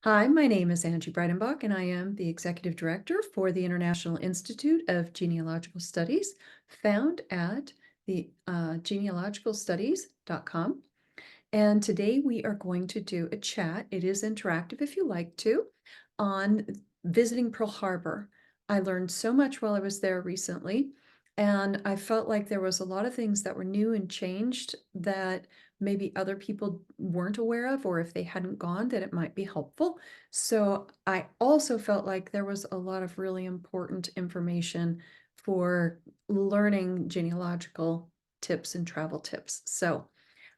Hi, my name is Angie Breidenbach, and I am the Executive Director for the International Institute of Genealogical Studies, found at the genealogicalstudies.com. And today we are going to do a chat. It is interactive if you like to, on visiting Pearl Harbor. I learned so much while I was there recently, and I felt like there was a lot of things that were new and changed that maybe other people weren't aware of, or if they hadn't gone, that it might be helpful. So I also felt like there was a lot of really important information for learning genealogical tips and travel tips. So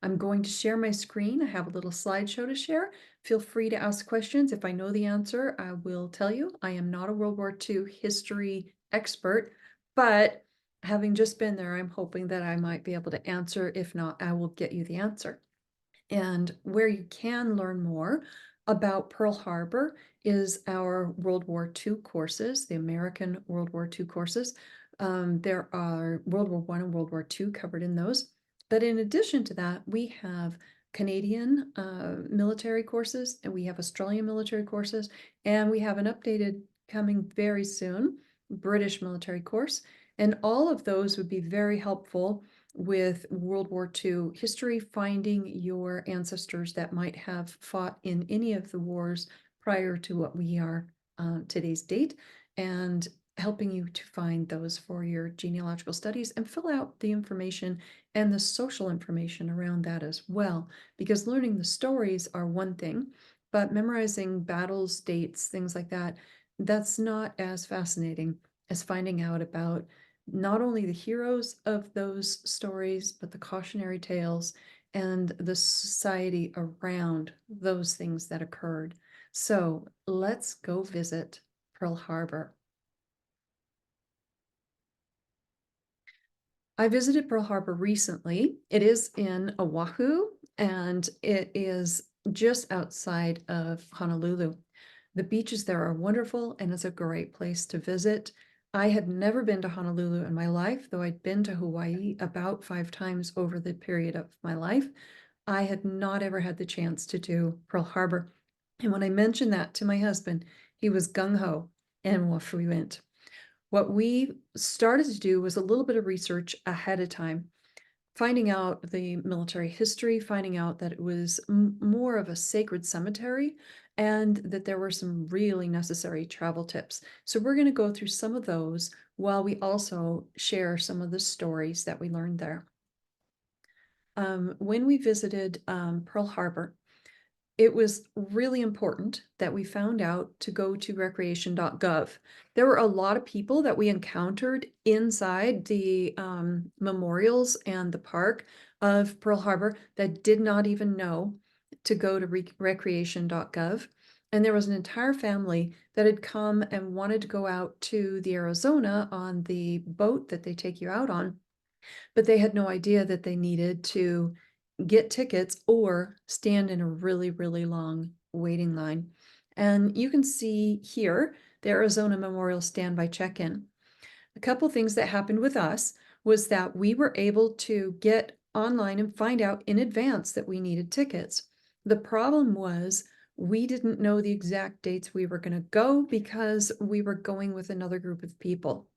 I'm going to share my screen. I have a little slideshow to share. Feel free to ask questions. If I know the answer, I will tell you. I am not a World War II history expert, but having just been there, I'm hoping that I might be able to answer. If not, I will get you the answer. And where you can learn more about Pearl Harbor is our World War II courses, the American World War II courses. There are World War I and World War II covered in those. But in addition to that, we have Canadian military courses, and we have Australian military courses, and we have an updated coming very soon British military course. And all of those would be very helpful with World War II history, finding your ancestors that might have fought in any of the wars prior to what we are today's date, and helping you to find those for your genealogical studies and fill out the information and the social information around that as well. Because learning the stories are one thing, but memorizing battles, dates, things like that, that's not as fascinating as finding out about not only the heroes of those stories, but the cautionary tales and the society around those things that occurred. So let's go visit Pearl Harbor. I visited Pearl Harbor recently. It is in Oahu, and it is just outside of Honolulu. The beaches there are wonderful, and it's a great place to visit. I had never been to Honolulu in my life, though I'd been to Hawaii about 5 times over the period of my life. I had not ever had the chance to do Pearl Harbor. And when I mentioned that to my husband, he was gung-ho, and off we went. What we started to do was a little bit of research ahead of time, finding out the military history, finding out that it was more of a sacred cemetery, and that there were some really necessary travel tips. So we're going to go through some of those while we also share some of the stories that we learned there. When we visited Pearl Harbor, it was really important that we found out to go to Recreation.gov. There were a lot of people that we encountered inside the memorials and the park of Pearl Harbor that did not even know to go to Recreation.gov. And there was an entire family that had come and wanted to go out to the Arizona on the boat that they take you out on, but they had no idea that they needed to get tickets or stand in a really, really long waiting line. And you can see here the Arizona Memorial Standby Check-in. A couple things that happened with us was that we were able to get online and find out in advance that we needed tickets. The problem was we didn't know the exact dates we were going to go because we were going with another group of people,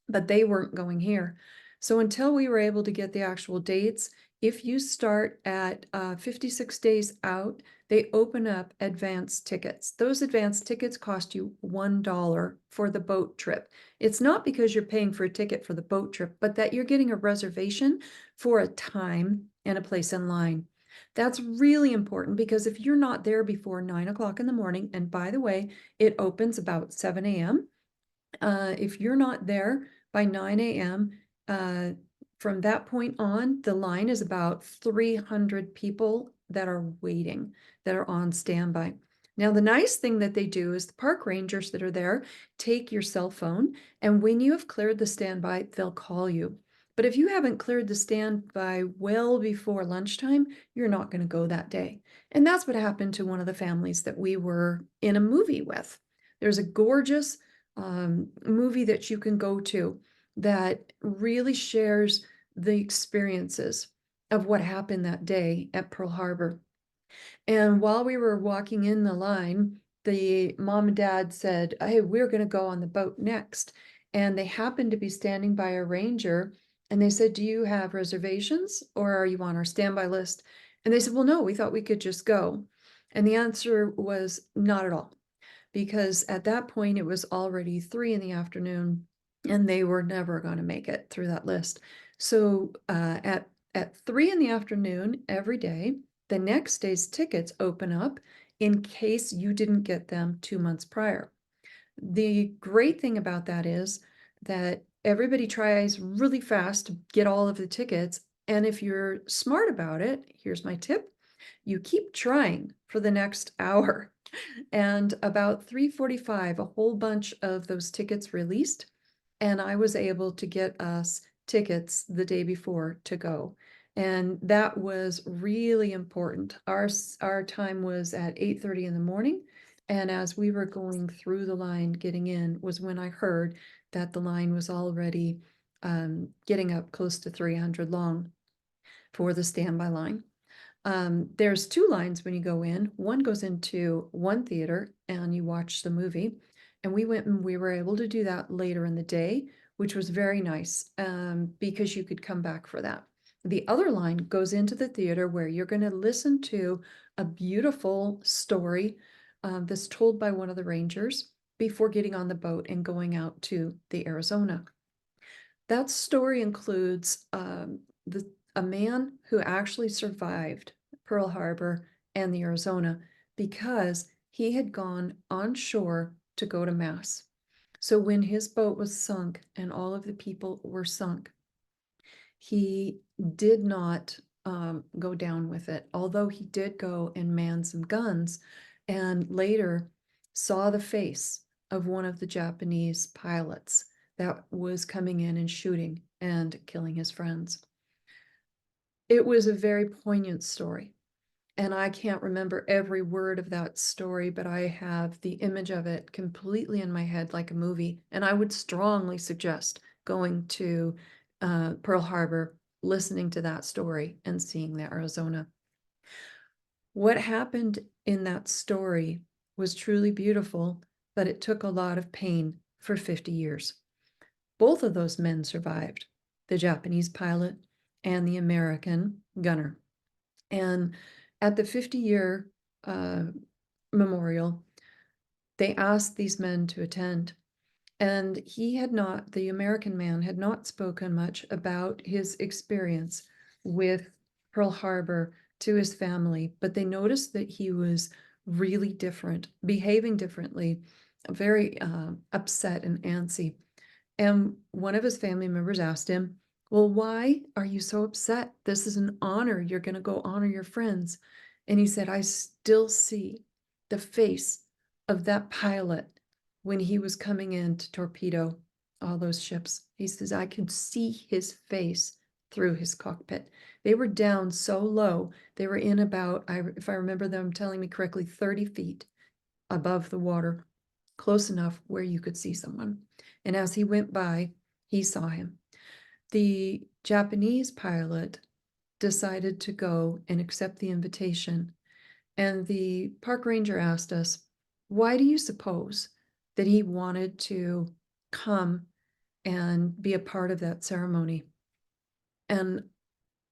but they weren't going here. So until we were able to get the actual dates, if you start at 56 days out, they open up advance tickets. Those advance tickets cost you $1 for the boat trip. It's not because you're paying for a ticket for the boat trip, but that you're getting a reservation for a time and a place in line. That's really important because if you're not there before 9 o'clock in the morning, and by the way, it opens about 7 a.m. If you're not there by 9 a.m., from that point on, the line is about 300 people that are waiting, that are on standby. Now, the nice thing that they do is the park rangers that are there take your cell phone, and when you have cleared the standby, they'll call you. But if you haven't cleared the standby well before lunchtime, you're not going to go that day. And that's what happened to one of the families that we were in a movie with. There's a gorgeous movie that you can go to that really shares the experiences of what happened that day at Pearl Harbor. And while we were walking in the line, the mom and dad said, "Hey, we're gonna go on the boat next." And they happened to be standing by a ranger, and they said, "Do you have reservations or are you on our standby list?" And they said, "Well, no, we thought we could just go." And the answer was not at all, because at that point it was already 3 in the afternoon and they were never going to make it through that list. So at 3 in the afternoon every day, the next day's tickets open up in case you didn't get them 2 months prior. The great thing about that is that everybody tries really fast to get all of the tickets. And if you're smart about it, here's my tip: you keep trying for the next hour. And about 3:45, a whole bunch of those tickets released, and I was able to get us tickets the day before to go. And that was really important. Our time was at 8:30 in the morning, and as we were going through the line getting in was when I heard that the line was already getting up close to 300 long for the standby line. There's 2 lines when you go in. One goes into one theater and you watch the movie. And we went and we were able to do that later in the day, which was very nice, because you could come back for that. The other line goes into the theater where you're going to listen to a beautiful story that's told by one of the rangers before getting on the boat and going out to the Arizona. That story includes a man who actually survived Pearl Harbor and the Arizona because he had gone on shore to go to Mass. So when his boat was sunk and all of the people were sunk, he did not go down with it, although he did go and man some guns and later saw the face of one of the Japanese pilots that was coming in and shooting and killing his friends. It was a very poignant story. And I can't remember every word of that story, but I have the image of it completely in my head like a movie. And I would strongly suggest going to Pearl Harbor, listening to that story, and seeing the Arizona. What happened in that story was truly beautiful, but it took a lot of pain for 50 years. Both of those men survived, the Japanese pilot and the American gunner. And at the 50-year memorial, they asked these men to attend. And the American man had not spoken much about his experience with Pearl Harbor to his family, but they noticed that he was really different, behaving differently, very upset and antsy. And one of his family members asked him, "Well, why are you so upset? This is an honor. You're going to go honor your friends." And he said, "I still see the face of that pilot when he was coming in to torpedo all those ships." He says, "I could see his face through his cockpit." They were down so low. They were in about, if I remember them telling me correctly, 30 feet above the water, close enough where you could see someone. And as he went by, he saw him. The Japanese pilot decided to go and accept the invitation. And the park ranger asked us, "Why do you suppose that he wanted to come and be a part of that ceremony?" And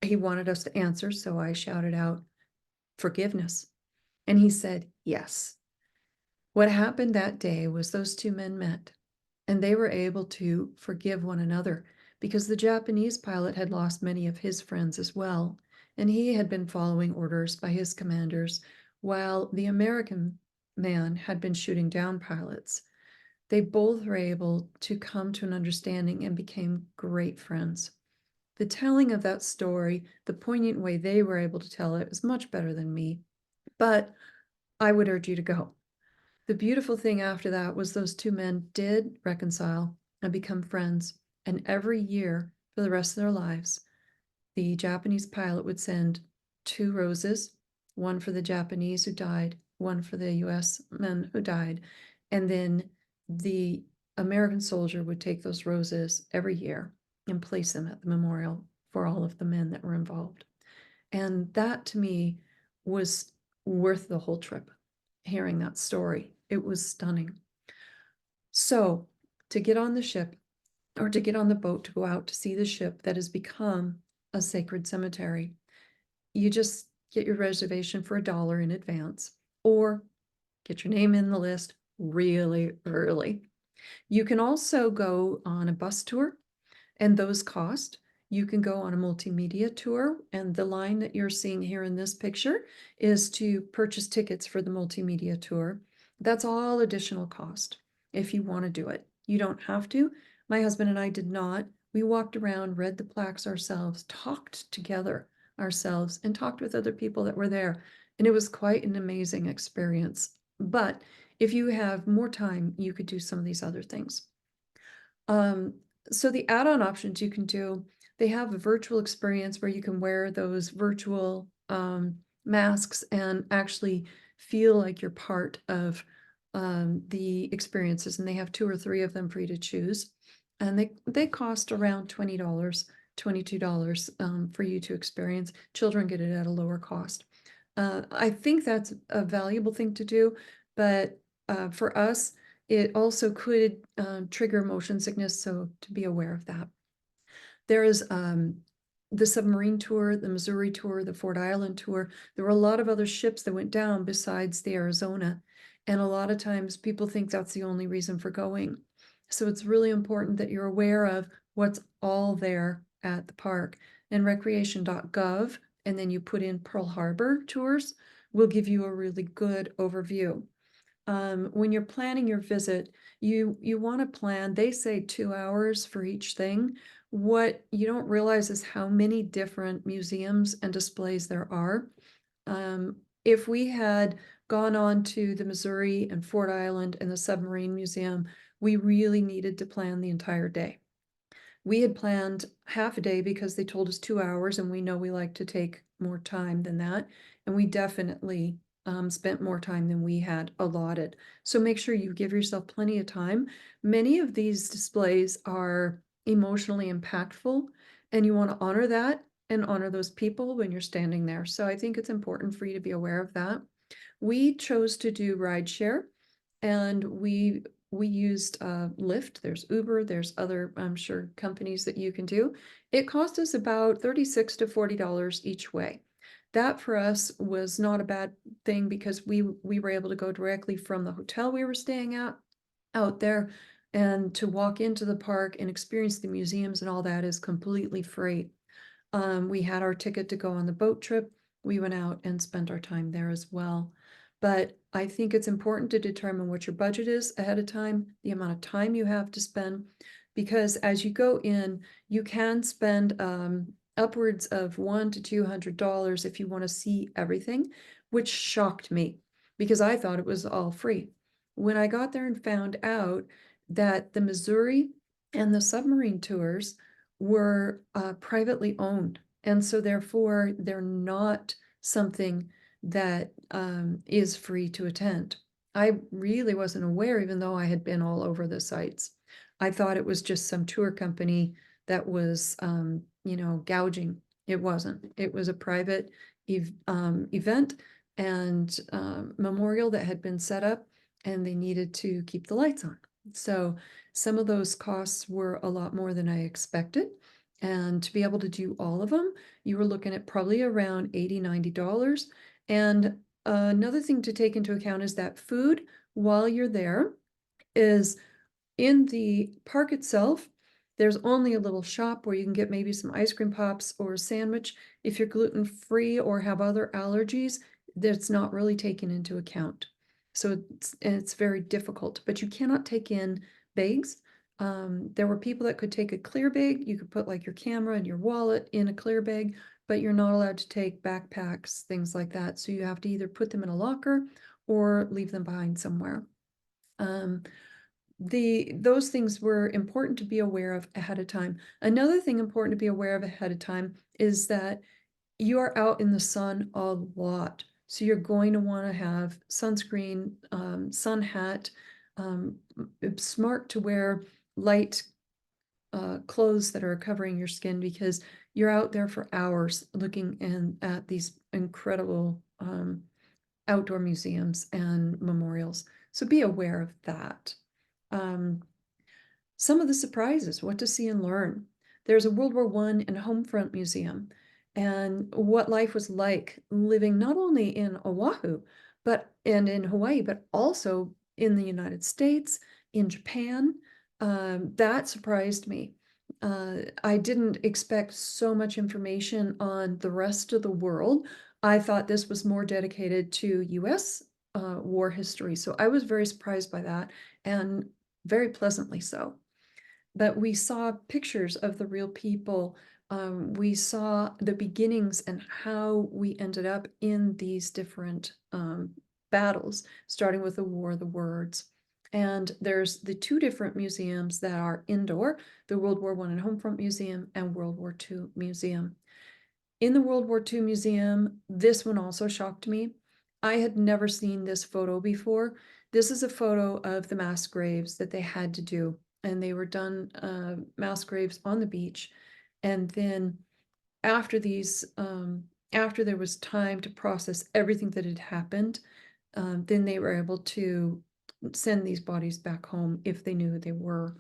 he wanted us to answer, so I shouted out, "Forgiveness." And he said, "Yes." What happened that day was those 2 men met, and they were able to forgive one another because the Japanese pilot had lost many of his friends as well, and he had been following orders by his commanders, while the American man had been shooting down pilots. They both were able to come to an understanding and became great friends. The telling of that story, the poignant way they were able to tell it, was much better than me, but I would urge you to go. The beautiful thing after that was those 2 men did reconcile and become friends. And every year for the rest of their lives, the Japanese pilot would send 2 roses, one for the Japanese who died, one for the US men who died. And then the American soldier would take those roses every year and place them at the memorial for all of the men that were involved. And that to me was worth the whole trip. hearing that story. It was stunning. So to get on the ship or to get on the boat to go out to see the ship that has become a sacred cemetery, you just get your reservation for $1 in advance or get your name in the list really early. You can also go on a bus tour, and those cost. You can go on a multimedia tour, and the line that you're seeing here in this picture is to purchase tickets for the multimedia tour. That's all additional cost if you want to do it. You don't have to. My husband and I did not. We walked around, read the plaques ourselves, talked together ourselves, and talked with other people that were there. And it was quite an amazing experience. But if you have more time, you could do some of these other things. So the add-on options you can do, they have a virtual experience where you can wear those virtual masks and actually feel like you're part of the experiences. And they have 2 or 3 of them for you to choose. And they cost around $20, $22 for you to experience. Children get it at a lower cost. I think that's a valuable thing to do, but for us, it also could trigger motion sickness, so to be aware of that. There is the submarine tour, the Missouri tour, the Ford Island tour. There were a lot of other ships that went down besides the Arizona, and a lot of times people think that's the only reason for going. So it's really important that you're aware of what's all there at the park. And Recreation.gov, and then you put in Pearl Harbor tours, will give you a really good overview. When you're planning your visit, you want to plan, they say 2 hours for each thing. What you don't realize is how many different museums and displays there are. If we had gone on to the Missouri and Fort Island and the Submarine Museum, we really needed to plan the entire day. We had planned half a day because they told us 2 hours, and we know we like to take more time than that. And we definitely spent more time than we had allotted. So make sure you give yourself plenty of time. Many of these displays are emotionally impactful, and you want to honor that and honor those people when you're standing there. So I think it's important for you to be aware of that. We chose to do rideshare, and we used Lyft. There's Uber, there's other, I'm sure, companies that you can do. It cost us about $36 to $40 each way. That for us was not a bad thing because we were able to go directly from the hotel we were staying at out there, and to walk into the park and experience the museums and all that is completely free. We had our ticket to go on the boat trip. We went out and spent our time there as well. But I think it's important to determine what your budget is ahead of time, the amount of time you have to spend, because as you go in, you can spend upwards of $100 to $200 if you want to see everything, which shocked me because I thought it was all free. When I got there and found out that the Missouri and the submarine tours were privately owned, and so therefore they're not something that is free to attend. I really wasn't aware, even though I had been all over the sites. I thought it was just some tour company that was, gouging. It wasn't. It was a private event and memorial that had been set up, and they needed to keep the lights on. So some of those costs were a lot more than I expected. And to be able to do all of them, you were looking at probably around $80, $90. And another thing to take into account is that food while you're there is in the park itself. There's only a little shop where you can get maybe some ice cream pops or a sandwich. If you're gluten-free or have other allergies, that's not really taken into account. So it's very difficult, but you cannot take in bags. There were people that could take a clear bag. You could put like your camera and your wallet in a clear bag, but you're not allowed to take backpacks, things like that. So you have to either put them in a locker or leave them behind somewhere. Those things were important to be aware of ahead of time. Another thing important to be aware of ahead of time is that you are out in the sun a lot. So you're going to want to have sunscreen, sun hat. It's smart to wear light clothes that are covering your skin because you're out there for hours looking at these incredible outdoor museums and memorials. So be aware of that. Some of the surprises, what to see and learn. There's a World War I and Homefront Museum, and what life was like living not only in Oahu, and in Hawaii, but also in the United States, in Japan. That surprised me. I didn't expect so much information on the rest of the world. I thought this was more dedicated to US war history, so I was very surprised by that, and very pleasantly so. But we saw pictures of the real people. We saw the beginnings and how we ended up in these different battles, starting with the War of the Words. And there's the two different museums that are indoor, the World War I and Homefront Museum and World War II Museum. In the World War II Museum, this one also shocked me. I had never seen this photo before. This is a photo of the mass graves that they had to do, and they were done mass graves on the beach. And then after after there was time to process everything that had happened, then they were able to send these bodies back home if they knew who they were.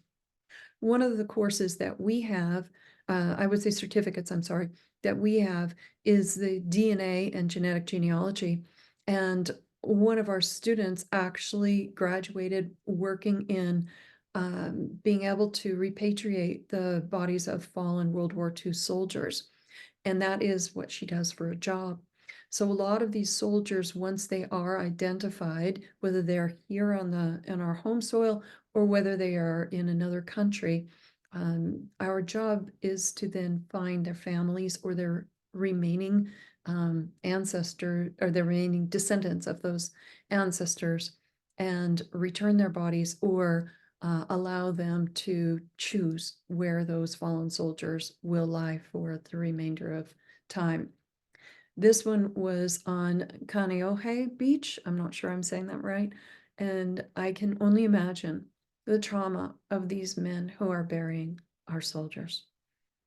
One of the courses that we have, I would say certificates, I'm sorry, that we have is the DNA and genetic genealogy. And one of our students actually graduated working in being able to repatriate the bodies of fallen World War II soldiers. And that is what she does for a job. So a lot of these soldiers, once they are identified, whether they're here on our home soil or whether they are in another country, our job is to then find their families or their remaining ancestor or the remaining descendants of those ancestors and return their bodies or allow them to choose where those fallen soldiers will lie for the remainder of time. This one was on Kaneohe Beach. I'm not sure I'm saying that right. And I can only imagine the trauma of these men who are burying our soldiers.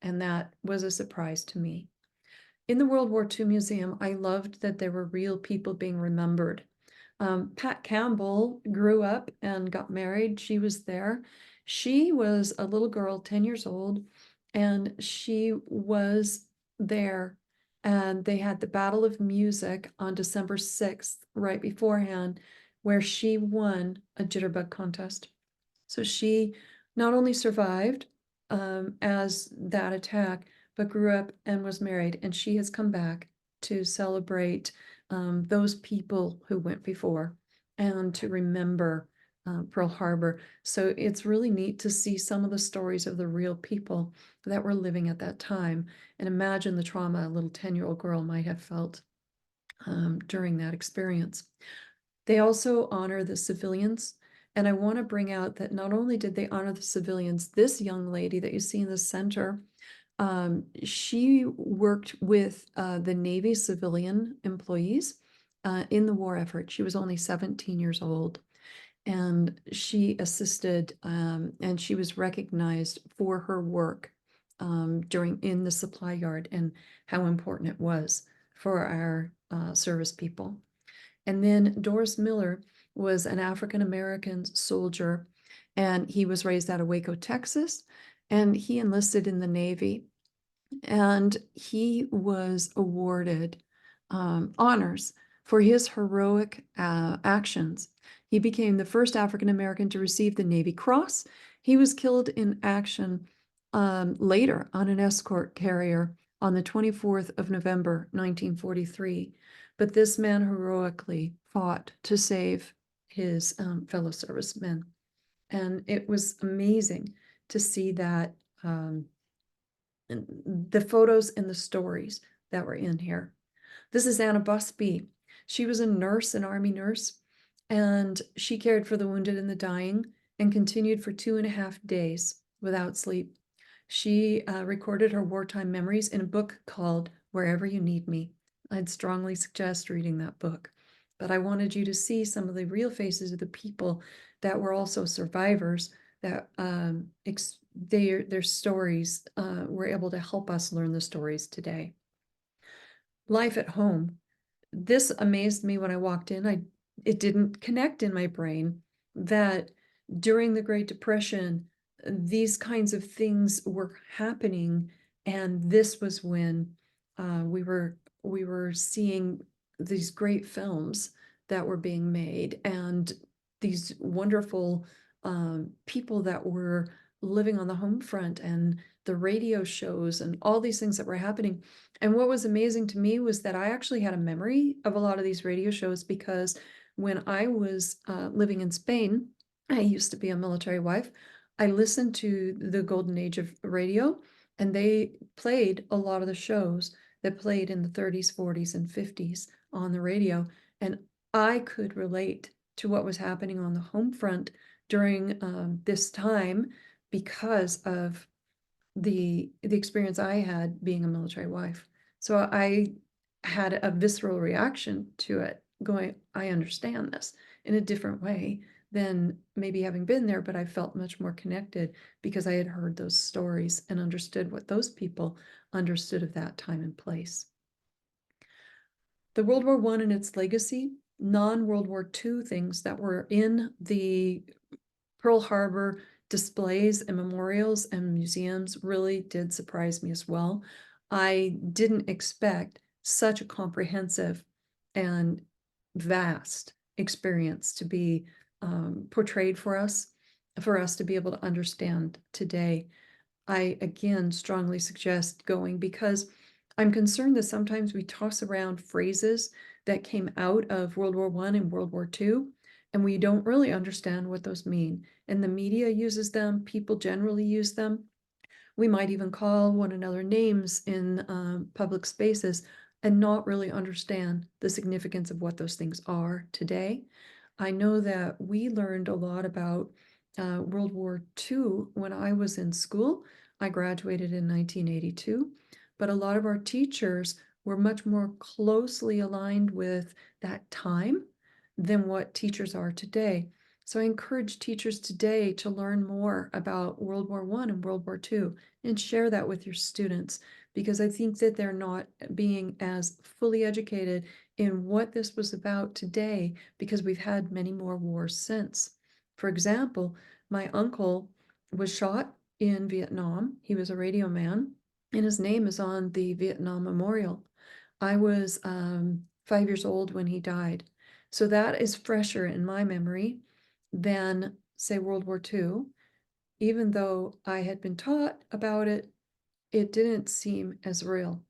And that was a surprise to me. In the World War II Museum, I loved that there were real people being remembered. Pat Campbell grew up and got married. She was there. She was a little girl, 10 years old, and she was there. And they had the Battle of Music on December 6th, right beforehand, where she won a jitterbug contest. So she not only survived as that attack, but grew up and was married. And she has come back to celebrate those people who went before and to remember Pearl Harbor. So it's really neat to see some of the stories of the real people that were living at that time and imagine the trauma a little 10-year-old girl might have felt during that experience. They also honor the civilians. And I want to bring out that not only did they honor the civilians, this young lady that you see in the center, she worked with the Navy civilian employees in the war effort. She was only 17 years old. And she assisted and she was recognized for her work in the supply yard and how important it was for our service people. And then Doris Miller was an African American soldier, and he was raised out of Waco, Texas, and he enlisted in the Navy. And he was awarded honors for his heroic actions. He became the first African American to receive the Navy Cross. He was killed in action later on an escort carrier on the 24th of November, 1943. But this man heroically fought to save his fellow servicemen. And it was amazing to see that the photos and the stories that were in here. This is Anna Busby. She was a nurse, an Army nurse, and she cared for the wounded and the dying and continued for 2.5 days without sleep. She recorded her wartime memories in a book called Wherever You Need Me. I'd strongly suggest reading that book. But I wanted you to see some of the real faces of the people that were also survivors that their stories were able to help us learn the stories today. Life at home. this amazed me when I walked in. It didn't connect in my brain that during the Great Depression, these kinds of things were happening, and this was when we were seeing these great films that were being made, and these wonderful people that were living on the home front, and the radio shows, and all these things that were happening. And what was amazing to me was that I actually had a memory of a lot of these radio shows, because when I was living in Spain, I used to be a military wife. I listened to the golden age of radio, and they played a lot of the shows that played in the 30s, 40s, and 50s on the radio. And I could relate to what was happening on the home front during this time because of the experience I had being a military wife. So I had a visceral reaction to it, going, I understand this in a different way than maybe having been there, but I felt much more connected because I had heard those stories and understood what those people understood of that time and place. The World War I and its legacy, non-World War II things that were in the Pearl Harbor displays and memorials and museums really did surprise me as well. I didn't expect such a comprehensive and vast experience to be portrayed for us to be able to understand today. I again strongly suggest going, because I'm concerned that sometimes we toss around phrases that came out of World War I and World War II, and we don't really understand what those mean. And the media uses them, people generally use them. We might even call one another names in public spaces and not really understand the significance of what those things are today. I know that we learned a lot about World War II when I was in school. I graduated in 1982, but a lot of our teachers were much more closely aligned with that time than what teachers are today. So I encourage teachers today to learn more about World War I and World War II and share that with your students, because I think that they're not being as fully educated in what this was about today, because we've had many more wars since. For example, my uncle was shot in Vietnam. He was a radio man, and his name is on the Vietnam Memorial. I was 5 years old when he died. So that is fresher in my memory than, say, World War II. Even though I had been taught about it, it didn't seem as real.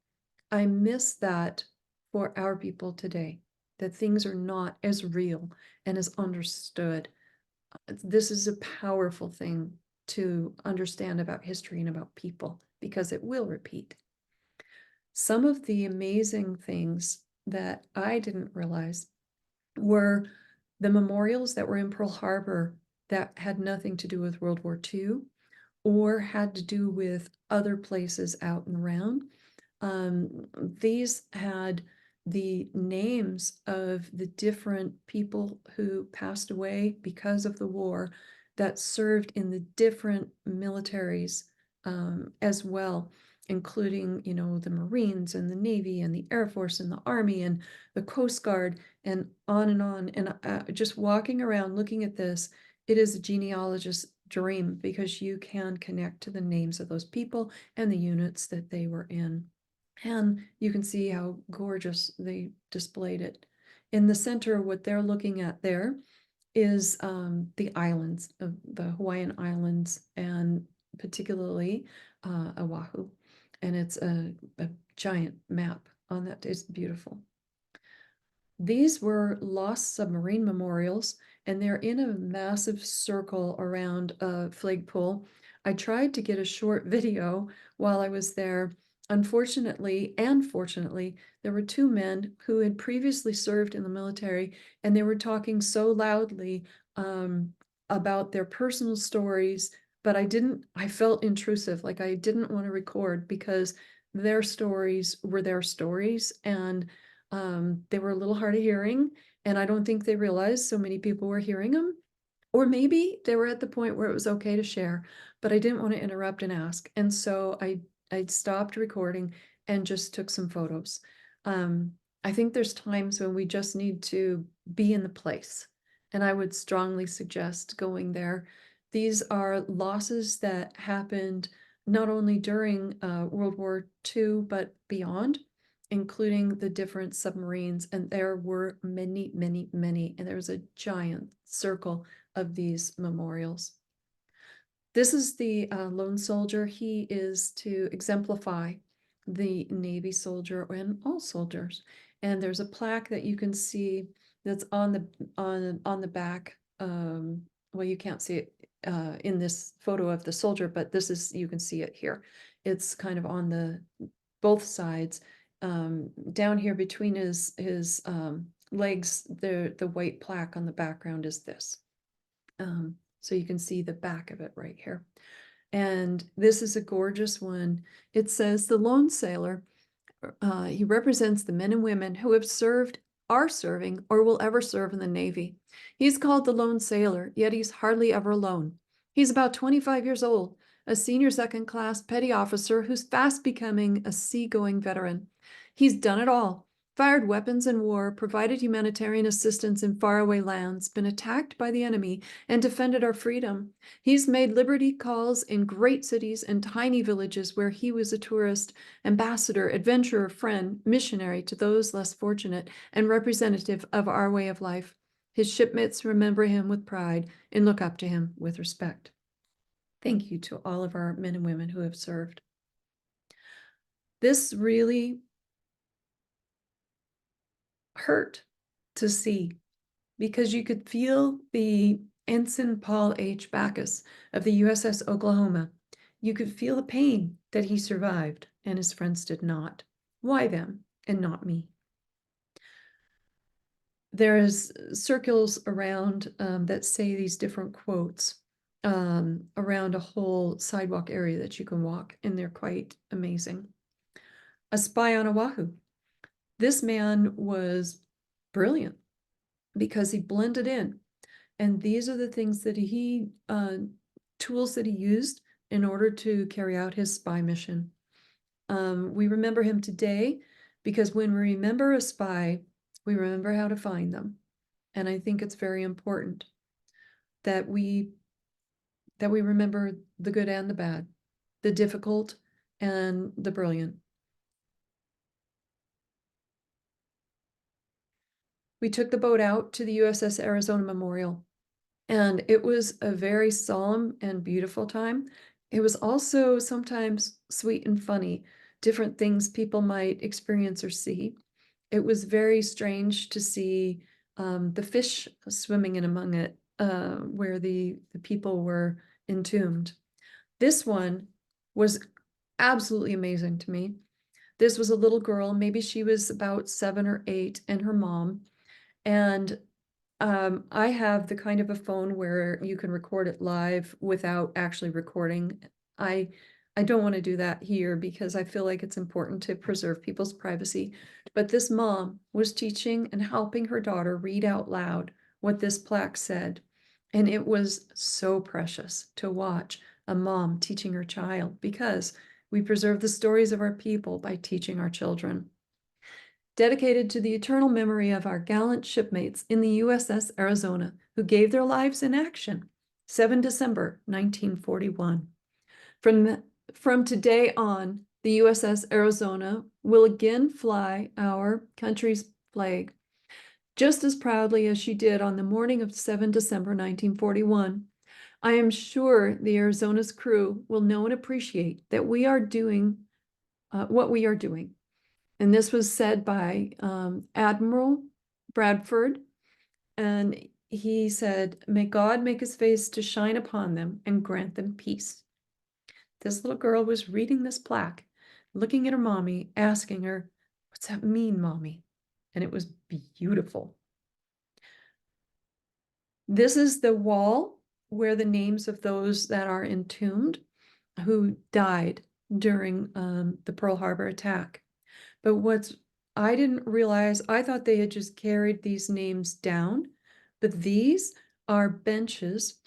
I miss that for our people today, that things are not as real and as understood. This is a powerful thing to understand about history and about people, because it will repeat. Some of the amazing things that I didn't realize were the memorials that were in Pearl Harbor that had nothing to do with World War II or had to do with other places out and around. These had the names of the different people who passed away because of the war that served in the different militaries as well, including, the Marines and the Navy and the Air Force and the Army and the Coast Guard and on and on. And just walking around looking at this, it is a genealogist's dream, because you can connect to the names of those people and the units that they were in. And you can see how gorgeous they displayed it. In the center, what they're looking at there is the islands of the Hawaiian Islands, and particularly Oahu. And it's a giant map on that. It's beautiful. These were lost submarine memorials, and they're in a massive circle around a flagpole. I tried to get a short video while I was there. Unfortunately and fortunately, there were two men who had previously served in the military, and they were talking so loudly about their personal stories, but I felt intrusive, like I didn't want to record, because their stories were their stories, and they were a little hard of hearing, and I don't think they realized so many people were hearing them. Or maybe they were at the point where it was okay to share, but I didn't want to interrupt and ask. And so I stopped recording and just took some photos. Um, I think there's times when we just need to be in the place, and I would strongly suggest going there. These are losses that happened not only during World War II, but beyond, including the different submarines. And there were many, many, many, and there was a giant circle of these memorials. This is the lone soldier. He is to exemplify the Navy soldier and all soldiers. And there's a plaque that you can see that's on the back. Well, you can't see it in this photo of the soldier, but this is, you can see it here. It's kind of on the both sides. Down here between his legs, the white plaque on the background is this. So you can see the back of it right here. And this is a gorgeous one. It says the lone sailor, he represents the men and women who have served, are serving, or will ever serve in the Navy. He's called the lone sailor, yet he's hardly ever alone. He's about 25 years old, a senior second-class petty officer who's fast becoming a seagoing veteran. He's done it all. Fired weapons in war, provided humanitarian assistance in faraway lands, been attacked by the enemy, and defended our freedom. He's made liberty calls in great cities and tiny villages where he was a tourist, ambassador, adventurer, friend, missionary to those less fortunate, and representative of our way of life. His shipmates remember him with pride and look up to him with respect. Thank you to all of our men and women who have served. This really hurt to see, because you could feel the Ensign Paul H. Backus of the USS Oklahoma. You could feel the pain that he survived and his friends did not. Why them and not me? There's circles around that say these different quotes around a whole sidewalk area that you can walk, and they're quite amazing. A spy on Oahu. This man was brilliant because he blended in. And these are the things that tools that he used in order to carry out his spy mission. We remember him today because when we remember a spy, we remember how to find them. And I think it's very important that we remember the good and the bad, the difficult and the brilliant. We took the boat out to the USS Arizona Memorial, and it was a very solemn and beautiful time. It was also sometimes sweet and funny, different things people might experience or see. It was very strange to see the fish swimming in among it, where the people were entombed. This one was absolutely amazing to me. This was a little girl, maybe she was about 7 or 8, and her mom. And I have the kind of a phone where you can record it live without actually recording. I don't want to do that here because I feel like it's important to preserve people's privacy. But this mom was teaching and helping her daughter read out loud what this plaque said. And it was so precious to watch a mom teaching her child, because we preserve the stories of our people by teaching our children. Dedicated to the eternal memory of our gallant shipmates in the USS Arizona who gave their lives in action, 7 December 1941. From today on, the USS Arizona will again fly our country's flag just as proudly as she did on the morning of 7 December 1941. I am sure the Arizona's crew will know and appreciate that we are doing what we are doing. And this was said by Admiral Bradford, and he said, "May God make his face to shine upon them and grant them peace." This little girl was reading this plaque, looking at her mommy, asking her, "What's that mean, mommy?" And it was beautiful. This is the wall where the names of those that are entombed who died during the Pearl Harbor attack. But I didn't realize, I thought they had just carried these names down, but these are benches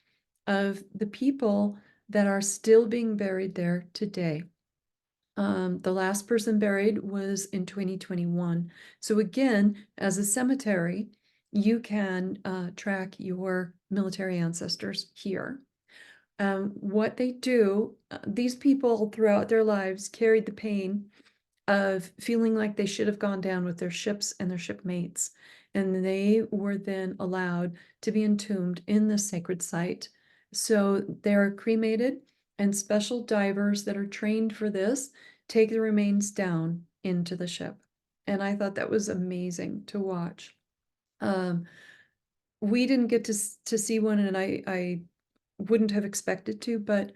of the people that are still being buried there today. The last person buried was in 2021. So again, as a cemetery, you can track your military ancestors here. What they do, these people throughout their lives carried the pain of feeling like they should have gone down with their ships and their shipmates. And they were then allowed to be entombed in the sacred site. So they're cremated, and special divers that are trained for this take the remains down into the ship. And I thought that was amazing to watch. Um, we didn't get to see one, and I wouldn't have expected to, but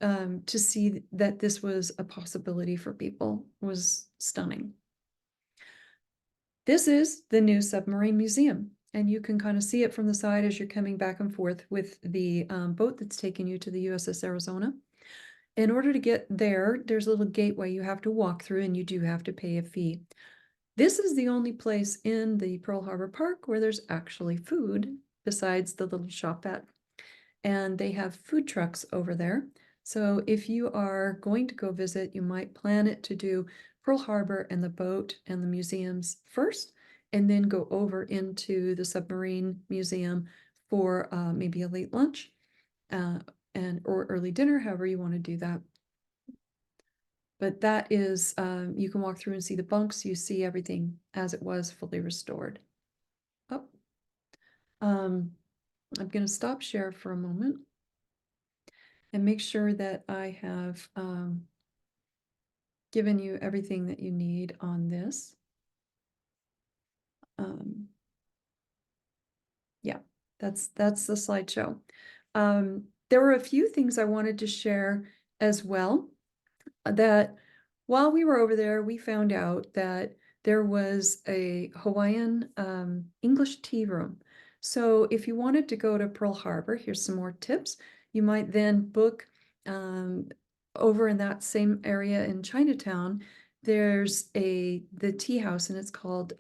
to see that this was a possibility for people was stunning. This is the new submarine museum, and you can kind of see it from the side as you're coming back and forth with the boat that's taking you to the USS Arizona. In order to get there, there's a little gateway you have to walk through, and you do have to pay a fee. This is the only place in the Pearl Harbor Park where there's actually food besides the little shopette. And they have food trucks over there. So if you are going to go visit, you might plan it to do Pearl Harbor and the boat and the museums first, and then go over into the submarine museum for maybe a late lunch uh, or early dinner, however you want to do that. But that is, you can walk through and see the bunks. You see everything as it was fully restored. Oh, I'm going to stop share for a moment and make sure that I have given you everything that you need on this. Yeah, that's the slideshow. There were a few things I wanted to share as well, that while we were over there, we found out that there was a Hawaiian English tea room. So if you wanted to go to Pearl Harbor, here's some more tips. You might then book um, over in that same area in Chinatown. There's the tea house, and it's called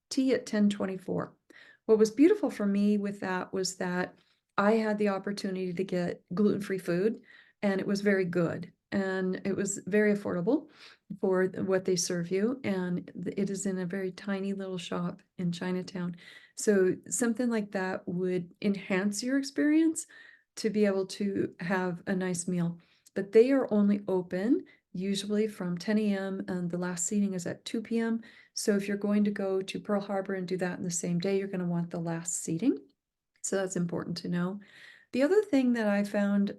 Tea at 1024. What was beautiful for me with that was that I had the opportunity to get gluten-free food, and it was very good, and it was very affordable for what they serve you, and it is in a very tiny little shop in Chinatown. So something like that would enhance your experience to be able to have a nice meal. But they are only open usually from 10 a.m. and the last seating is at 2 p.m. So if you're going to go to Pearl Harbor and do that in the same day, you're going to want the last seating. So that's important to know. The other thing that I found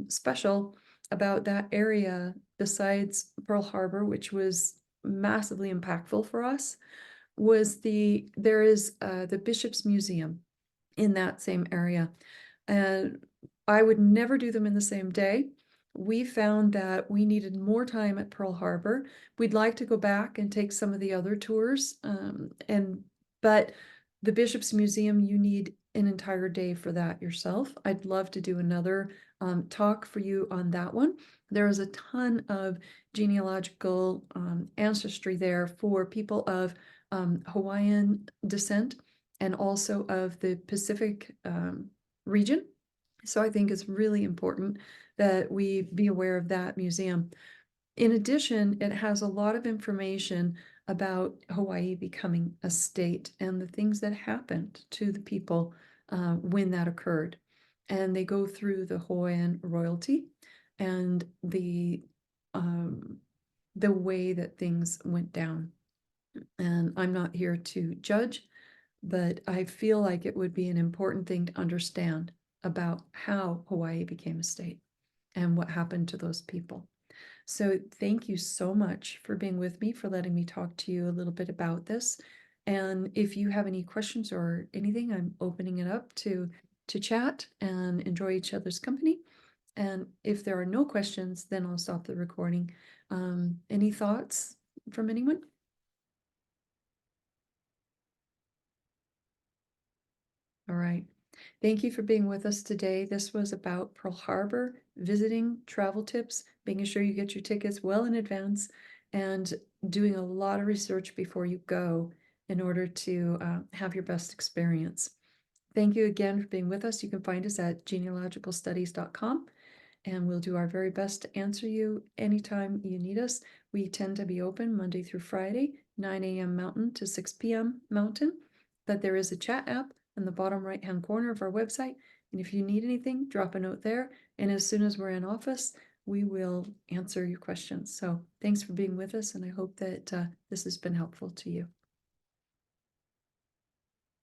special about that area, besides Pearl Harbor, which was massively impactful for us, was there is the Bishop's Museum in that same area. And I would never do them in the same day. We found that we needed more time at Pearl Harbor. We'd like to go back and take some of the other tours, but the Bishop's Museum, you need an entire day for that yourself. I'd love to do another talk for you on that one. There is a ton of genealogical ancestry there for people of Hawaiian descent and also of the Pacific region. So I think it's really important that we be aware of that museum. In addition, it has a lot of information about Hawaii becoming a state and the things that happened to the people when that occurred. And they go through the Hawaiian royalty and the way that things went down. And I'm not here to judge, but I feel like it would be an important thing to understand about how Hawaii became a state and what happened to those people. So thank you so much for being with me, for letting me talk to you a little bit about this. And if you have any questions or anything, I'm opening it up to chat and enjoy each other's company. And if there are no questions, then I'll stop the recording. Any thoughts from anyone? All right. Thank you for being with us today. This was about Pearl Harbor, visiting, travel tips, making sure you get your tickets well in advance, and doing a lot of research before you go in order to have your best experience. Thank you again for being with us. You can find us at genealogicalstudies.com. and we'll do our very best to answer you anytime you need us. We tend to be open Monday through Friday, 9 a.m. Mountain to 6 p.m. Mountain. But there is a chat app in the bottom right-hand corner of our website. And if you need anything, drop a note there. And as soon as we're in office, we will answer your questions. So thanks for being with us, and I hope that this has been helpful to you.